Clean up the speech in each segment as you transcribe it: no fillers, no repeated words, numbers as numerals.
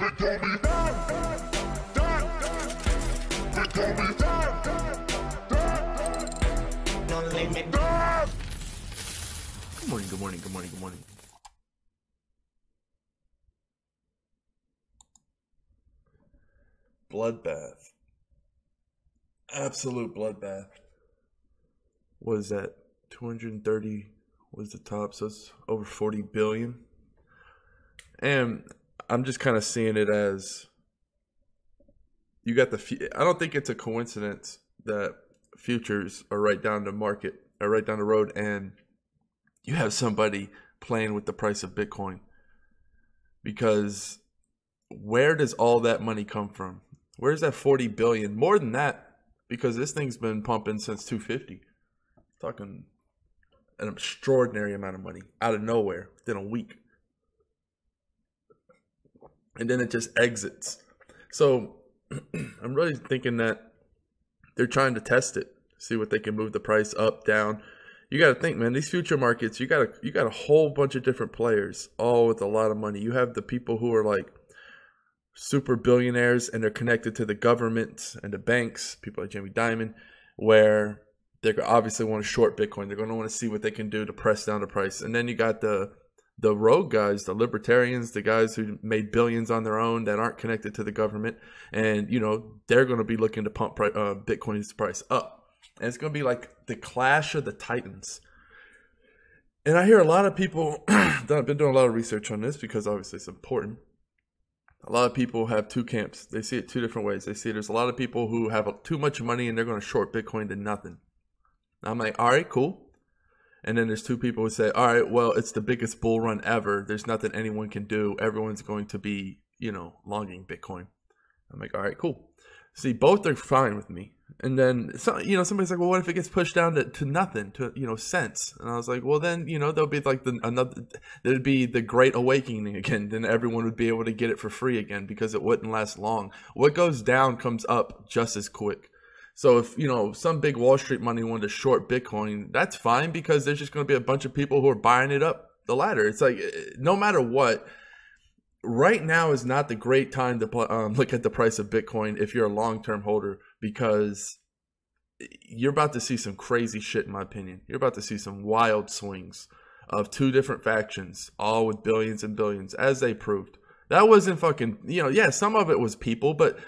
Good morning. Bloodbath. Absolute bloodbath. What is that? 230 was the top, so it's over 40 billion. And I'm just kind of seeing it as you got I don't think it's a coincidence that futures are right down the market, or right down the road, and you have somebody playing with the price of Bitcoin. Because where does all that money come from? Where's that 40 billion? More than that, because this thing's been pumping since 250. Talking an extraordinary amount of money out of nowhere within a week. And then it just exits. So I'm really thinking that they're trying to test it, see what they can move the price up, down. You got to think, man, these future markets, you got a whole bunch of different players, all with a lot of money. You have the people who are like super billionaires and they're connected to the government and the banks, people like Jamie Dimon, where they obviously want to short Bitcoin. They're going to want to see what they can do to press down the price. And then you got the rogue guys, the libertarians, the guys who made billions on their own that aren't connected to the government. And, you know, they're going to be looking to pump Bitcoin's price up. And it's going to be like the clash of the titans. And I hear a lot of people, I've been doing a lot of research on this because obviously it's important. A lot of people have two camps. They see it two different ways. They see there's a lot of people who have too much money and they're going to short Bitcoin to nothing. I'm like, all right, cool. And then there's two people who say, all right, well, it's the biggest bull run ever. There's nothing anyone can do. Everyone's going to be, you know, longing Bitcoin. I'm like, all right, cool. See, both are fine with me. And then, somebody's like, well, what if it gets pushed down to nothing, to, cents? And I was like, well, then, there'll be like there'd be the great awakening again. Then everyone would be able to get it for free again because it wouldn't last long. What goes down comes up just as quick. So if, some big Wall Street money wanted to short Bitcoin, that's fine because there's just going to be a bunch of people who are buying it up the ladder. It's like, no matter what, right now is not the great time to look at the price of Bitcoin if you're a long-term holder, because you're about to see some crazy shit, in my opinion. You're about to see some wild swings of two different factions, all with billions and billions, as they proved. That wasn't fucking, yeah, some of it was people, but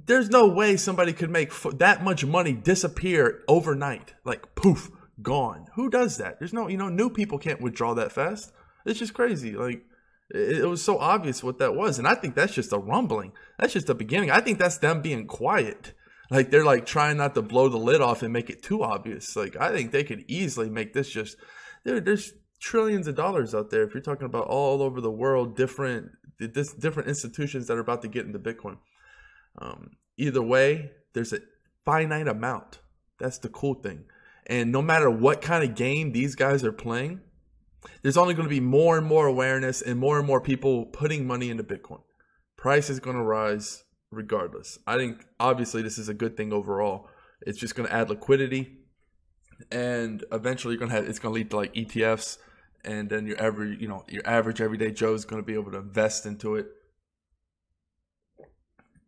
there's no way somebody could make that much money disappear overnight. Like, poof, gone. Who does that? There's no, new people can't withdraw that fast. It's just crazy. Like, it was so obvious what that was. And I think that's just a rumbling. That's just the beginning. I think that's them being quiet. Like, they're like trying not to blow the lid off and make it too obvious. Like, I think they could easily make this just, there's trillions of dollars out there. If you're talking about all over the world, different institutions that are about to get into Bitcoin. Either way, there's a finite amount. That's the cool thing. And no matter what kind of game these guys are playing, there's only going to be more and more awareness and more people putting money into Bitcoin. Price is going to rise regardless. I think obviously this is a good thing overall. It's just going to add liquidity, and eventually it's going to lead to like ETFs, and then your average everyday Joe is going to be able to invest into it.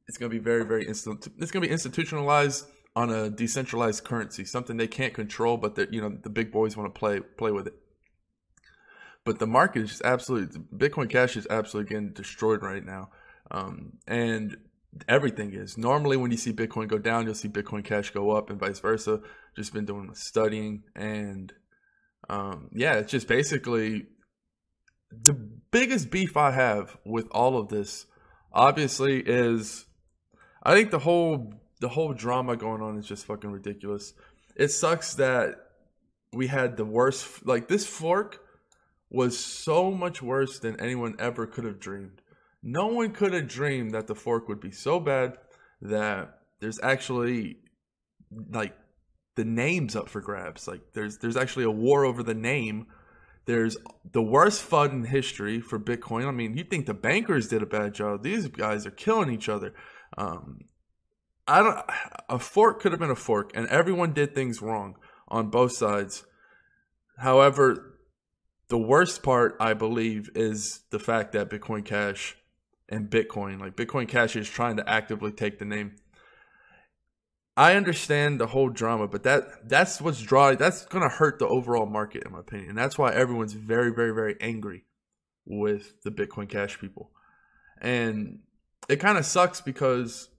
It's going to be very it's going to be institutionalized on a decentralized currency, something they can't control, but that the big boys want to play with it. But the market is just absolutely, Bitcoin Cash is absolutely getting destroyed right now. And everything is. Normally when you see Bitcoin go down, you'll see Bitcoin Cash go up and vice versa. Just been doing studying. And yeah, it's just basically the biggest beef I have with all of this, obviously, is I think the whole drama going on is just fucking ridiculous. It sucks that we had the worst, like this fork was so much worse than anyone ever could have dreamed. No one could have dreamed that the fork would be so bad that there's actually like the name's up for grabs. Like there's actually a war over the name. There's the worst FUD in history for Bitcoin. I mean, you think the bankers did a bad job. These guys are killing each other. A fork could have been a fork, and everyone did things wrong on both sides. However, the worst part, I believe, is the fact that Bitcoin Cash and Bitcoin. Like Bitcoin Cash is trying to actively take the name. I understand the whole drama, but that's what's that's going to hurt the overall market, in my opinion. And that's why everyone's very, very, very angry with the Bitcoin Cash people. And it kind of sucks because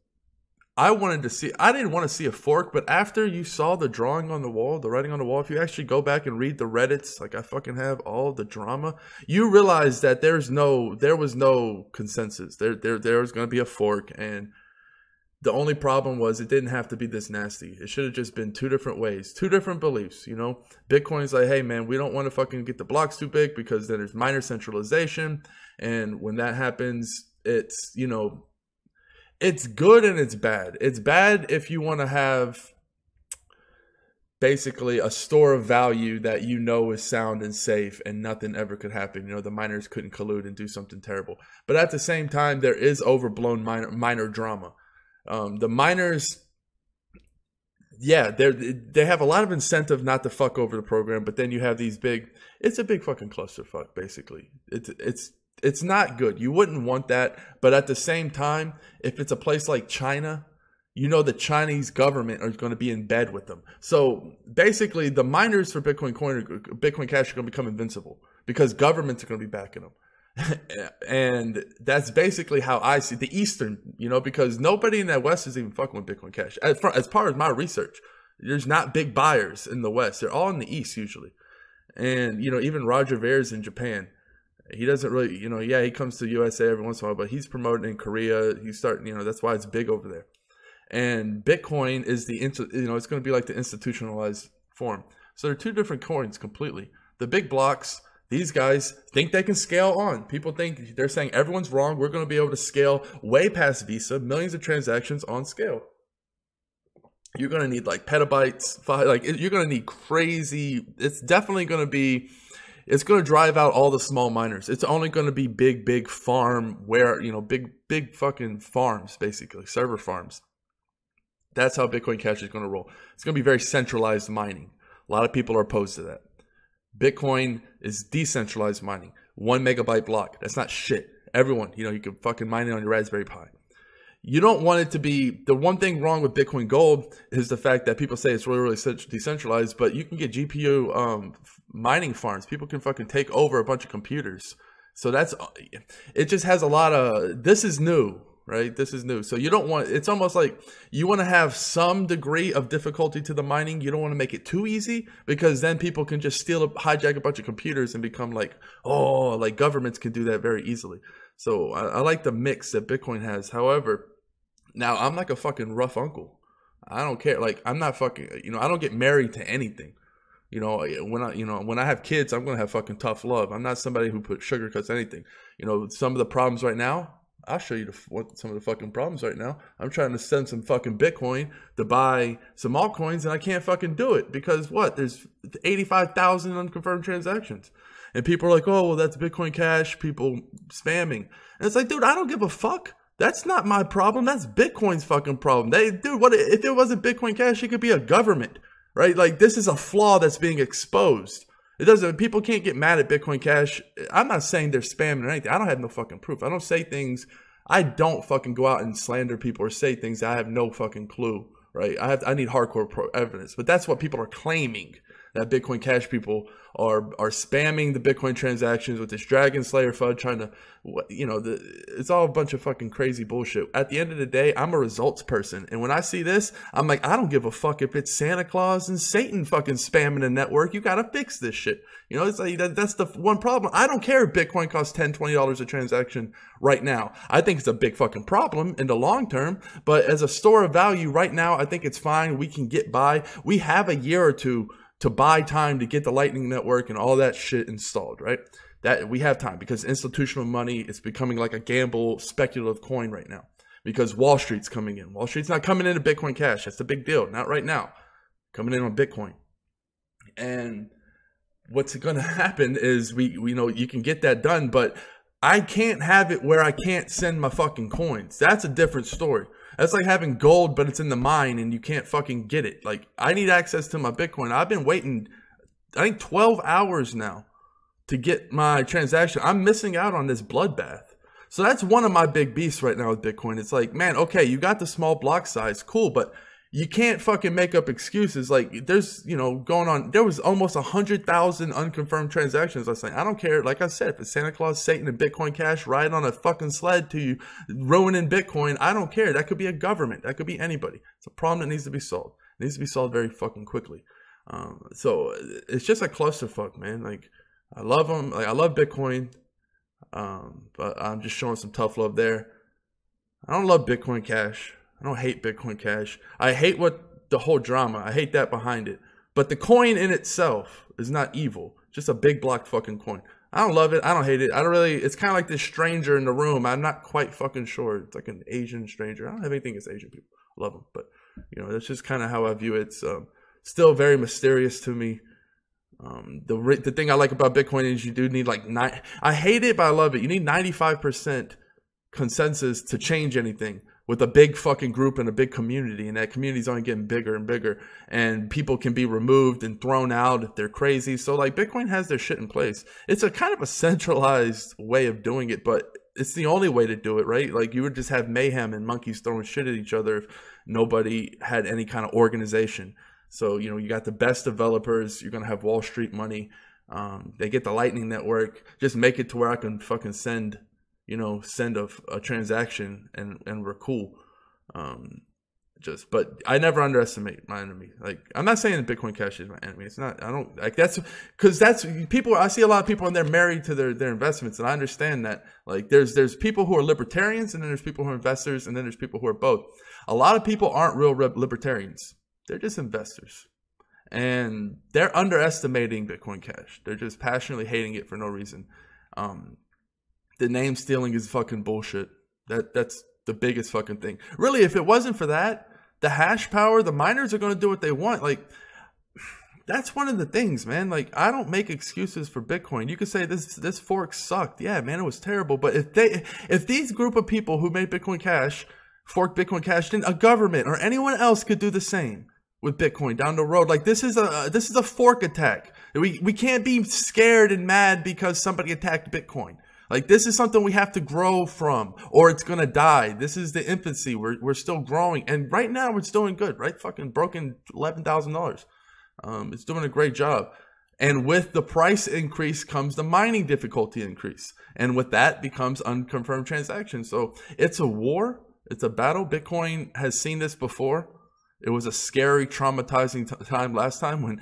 I didn't want to see a fork, but after you saw the drawing on the wall, the writing on the wall, if you actually go back and read the Reddits, like I fucking have all the drama, you realize that there was no consensus. There was going to be a fork, and the only problem was it didn't have to be this nasty. It should have just been two different ways, two different beliefs, you know? Bitcoin's like, hey, man, we don't want to fucking get the blocks too big because then there's minor centralization. And when that happens, it's, you know, it's good and it's bad. It's bad if you want to have basically a store of value that you know is sound and safe and nothing ever could happen. You know, the miners couldn't collude and do something terrible. But at the same time, there is overblown minor drama. The miners, yeah, they have a lot of incentive not to fuck over the program, but then you have these it's a big fucking clusterfuck, basically. It's not good. You wouldn't want that, but at the same time, if it's a place like China, you know the Chinese government is going to be in bed with them. So basically, the miners for Bitcoin Cash are going to become invincible because governments are going to be backing them. And that's basically how I see the Eastern, you know, because nobody in the West is even fucking with Bitcoin Cash. As part of my research, there's not big buyers in the West. They're all in the East usually. And, you know, even Roger Ver's in Japan. He doesn't really, you know, yeah, he comes to USA every once in a while, but he's promoting in Korea. He's starting, you know, that's why it's big over there. And Bitcoin is it's going to be like the institutionalized form. So they're two different coins completely. The big blocks, these guys think they can scale on. People think, they're saying everyone's wrong. We're going to be able to scale way past Visa, millions of transactions on scale. You're going to need like petabytes, you're going to need crazy. It's definitely going to be, it's going to drive out all the small miners. It's only going to be big farm where, you know, big fucking farms, basically, server farms. That's how Bitcoin Cash is going to roll. It's going to be very centralized mining. A lot of people are opposed to that. Bitcoin is decentralized mining. 1 megabyte block. That's not shit. Everyone, you know, you can fucking mine it on your Raspberry Pi. You don't want it to be, the one thing wrong with Bitcoin Gold is the fact that people say it's really decentralized, but you can get GPU mining farms. People can fucking take over a bunch of computers. So it just has a lot of, this is new, right? This is new. So you don't want, it's almost like you want to have some degree of difficulty to the mining. You don't want to make it too easy because then people can just hijack a bunch of computers and become like, oh, like governments can do that very easily. So I like the mix that Bitcoin has. However, now I'm like a fucking rough uncle. I don't care. Like I'm not fucking, you know, I don't get married to anything. You know, when I have kids, I'm going to have fucking tough love. I'm not somebody who sugarcoats anything. You know, some of the problems right now, I'll show you some of the fucking problems right now. I'm trying to send some fucking Bitcoin to buy some altcoins and I can't fucking do it because what? There's 85,000 unconfirmed transactions. And people are like, oh, well, that's Bitcoin Cash, people spamming. And it's like, dude, I don't give a fuck. That's not my problem. That's Bitcoin's fucking problem. Dude, what if it wasn't Bitcoin Cash, it could be a government, right? Like this is a flaw that's being exposed. People can't get mad at Bitcoin Cash. I'm not saying they're spamming or anything. I don't have no fucking proof. I don't say things. I don't fucking go out and slander people or say things that I have no fucking clue, right? I need hardcore evidence, but that's what people are claiming, that Bitcoin Cash people are spamming the Bitcoin transactions with this Dragon Slayer FUD trying to, you know, it's all a bunch of fucking crazy bullshit. At the end of the day, I'm a results person. And when I see this, I'm like, I don't give a fuck if it's Santa Claus and Satan fucking spamming the network. You got to fix this shit. You know, it's like, that's the one problem. I don't care if Bitcoin costs $10, $20 a transaction right now. I think it's a big fucking problem in the long term, but as a store of value right now, I think it's fine. We can get by. We have a year or two to buy time to get the Lightning Network and all that shit installed, right? That we have time because institutional money is becoming like a gamble, speculative coin right now because Wall Street's coming in. Wall Street's not coming into Bitcoin Cash. That's a big deal. Not right now. Coming in on Bitcoin. And what's going to happen is we know you can get that done, but I can't have it where I can't send my fucking coins. That's a different story. That's like having gold, but it's in the mine and you can't fucking get it. Like, I need access to my Bitcoin. I've been waiting, I think 12 hours now to get my transaction. I'm missing out on this bloodbath. So that's one of my big beasts right now with Bitcoin. It's like, man, okay, you got the small block size, cool, but you can't fucking make up excuses. Like, there's, you know, going on, there was almost 100,000 unconfirmed transactions last night. I don't care. Like I said, if it's Santa Claus, Satan, and Bitcoin Cash riding on a fucking sled to you, ruining Bitcoin, I don't care. That could be a government. That could be anybody. It's a problem that needs to be solved. It needs to be solved very fucking quickly. So it's just a clusterfuck, man. Like, I love them. Like, I love Bitcoin. But I'm just showing some tough love there. I don't love Bitcoin Cash. I don't hate Bitcoin Cash. I hate what the whole drama. I hate that behind it. But the coin in itself is not evil. Just a big block fucking coin. I don't love it. I don't hate it. I don't really. It's kind of like this stranger in the room. I'm not quite fucking sure. It's like an Asian stranger. I don't have anything against Asian people. I love them. But, you know, that's just kind of how I view it. It's still very mysterious to me. The thing I like about Bitcoin is you do need like I hate it, but I love it. You need 95% consensus to change anything with a big fucking group and a big community, and that community is only getting bigger and bigger, and people can be removed and thrown out if they're crazy. So like Bitcoin has their shit in place. It's a kind of a centralized way of doing it, but it's the only way to do it, right? Like you would just have mayhem and monkeys throwing shit at each other if nobody had any kind of organization. So, you know, you got the best developers. You're going to have Wall Street money. They get the Lightning Network. Just make it to where I can fucking send a transaction and we're cool. But I never underestimate my enemy. Like, I'm not saying that Bitcoin Cash is my enemy. It's not. I don't like that's because that's people. I see a lot of people and they're married to their investments, and I understand that. Like, there's people who are libertarians, and then there's people who are investors, and then there's people who are both. A lot of people aren't real libertarians. They're just investors, and they're underestimating Bitcoin Cash. They're just passionately hating it for no reason. The name stealing is fucking bullshit. That's the biggest fucking thing. Really, if it wasn't for that, the hash power, the miners are going to do what they want. Like, that's one of the things, man. Like, I don't make excuses for Bitcoin. You could say this fork sucked. Yeah, man, it was terrible. But if these group of people who made Bitcoin Cash forked Bitcoin Cash, then a government or anyone else could do the same with Bitcoin down the road. Like, this is a fork attack. We can't be scared and mad because somebody attacked Bitcoin. Like, this is something we have to grow from, or it's gonna die. This is the infancy. We're still growing, and right now it's doing good. Right, fucking broken $11,000. It's doing a great job. And with the price increase comes the mining difficulty increase, and with that becomes unconfirmed transactions. So it's a war. It's a battle. Bitcoin has seen this before. It was a scary, traumatizing time last time when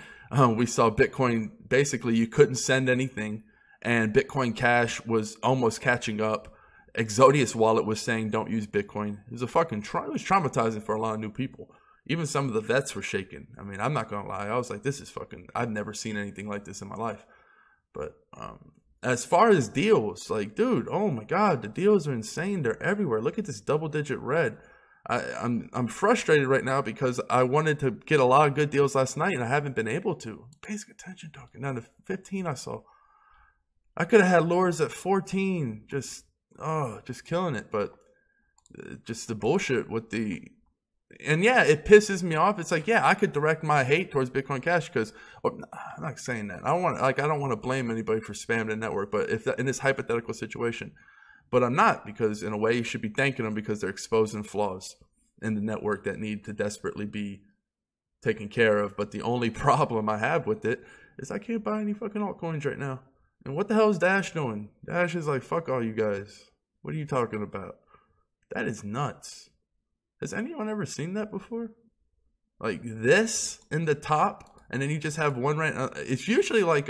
we saw Bitcoin. Basically, you couldn't send anything, and Bitcoin Cash was almost catching up. Exodius Wallet was saying, "Don't use Bitcoin." It was a fucking it was traumatizing for a lot of new people. Even some of the vets were shaking. I mean, I'm not gonna lie. I was like, "This is fucking." I've never seen anything like this in my life. But as far as deals, like, dude, oh my god, the deals are insane. They're everywhere. Look at this double-digit red. I'm frustrated right now because I wanted to get a lot of good deals last night and I haven't been able to. Basic attention token down to 15. I saw. I could have had lures at 14. Just killing it. But just the bullshit with the. And yeah, it pisses me off. It's like, yeah, I could direct my hate towards Bitcoin Cash because I'm not saying that. I don't want to blame anybody for spamming the network, but if that, in this hypothetical situation. But I'm not, because in a way you should be thanking them because they're exposing flaws in the network that need to desperately be taken care of. But the only problem I have with it is I can't buy any fucking altcoins right now. And what the hell is Dash doing? Dash is like, fuck all you guys. What are you talking about? That is nuts. Has anyone ever seen that before? Like this in the top, and then you just have one right. It's usually like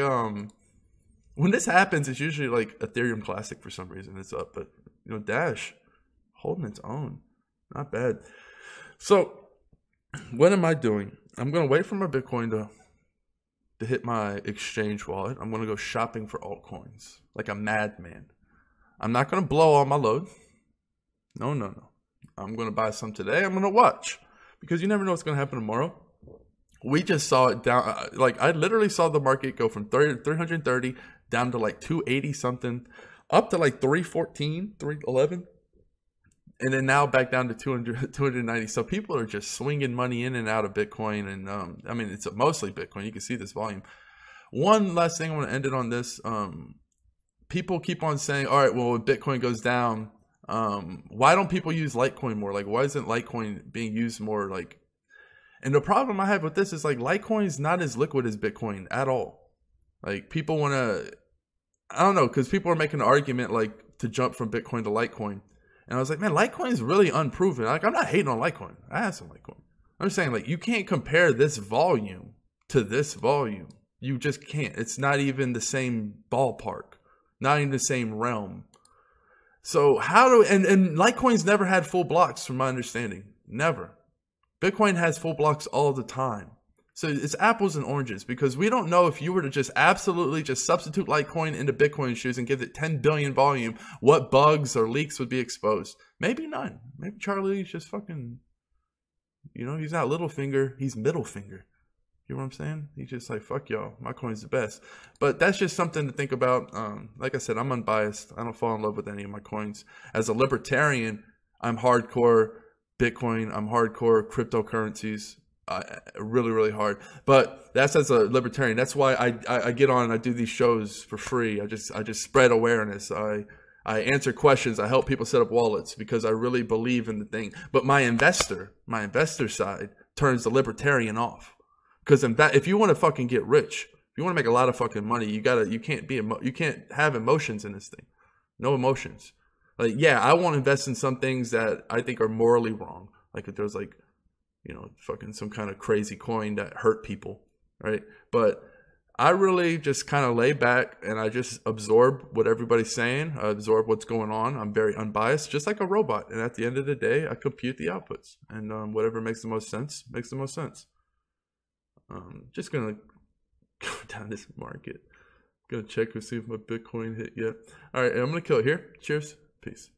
when this happens, it's usually like Ethereum Classic for some reason. It's up, but you know, Dash holding its own, not bad. So what am I doing? I'm gonna wait for my Bitcoin to hit my exchange wallet. I'm gonna go shopping for altcoins like a madman. I'm not gonna blow all my load. No. I'm gonna buy some today. I'm gonna watch because you never know what's gonna happen tomorrow. We just saw it down. Like, I literally saw the market go from 330 down to like 280 something, up to like 314, 311, and then now back down to 290. So people are just swinging money in and out of Bitcoin, and I mean, it's mostly Bitcoin. You can see this volume. One last thing I want to end it on this. people keep on saying, all right, well, when Bitcoin goes down, why don't people use Litecoin more? Like, why isn't Litecoin being used more? Like, and the problem I have with this is like Litecoin is not as liquid as Bitcoin at all. Like, people want to, I don't know, because people are making an argument like to jump from Bitcoin to Litecoin. And I was like, man, Litecoin is really unproven. Like, I'm not hating on Litecoin. I have some Litecoin. I'm saying, like, you can't compare this volume to this volume. You just can't. It's not even the same ballpark. Not even the same realm. So how do, and Litecoin's never had full blocks from my understanding. Never. Bitcoin has full blocks all the time. So it's apples and oranges, because we don't know if you were to just absolutely just substitute Litecoin into Bitcoin shoes and give it 10 billion volume, what bugs or leaks would be exposed. Maybe none. Maybe Charlie's just fucking, you know, he's not little finger, he's middle finger. You know what I'm saying? He's just like, fuck y'all, my coin's the best. But that's just something to think about. Like I said, I'm unbiased. I don't fall in love with any of my coins. As a libertarian, I'm hardcore Bitcoin. I'm hardcore cryptocurrencies. Really, really hard. But that's as a libertarian. That's why I get on and I do these shows for free. I just spread awareness. I answer questions. I help people set up wallets because I really believe in the thing. But my investor side turns the libertarian off. Because if you want to fucking get rich, if you want to make a lot of fucking money, you can't have emotions in this thing. No emotions. Like, yeah, I want to invest in some things that I think are morally wrong. Like if there's like, you know, fucking some kind of crazy coin that hurt people, right? But I really just kind of lay back and I just absorb what everybody's saying. I absorb what's going on. I'm very unbiased, just like a robot. And at the end of the day, I compute the outputs. And whatever makes the most sense, makes the most sense. Just gonna go down this market. Gonna check and see if my Bitcoin hit yet. All right, I'm gonna kill it here. Cheers. Peace.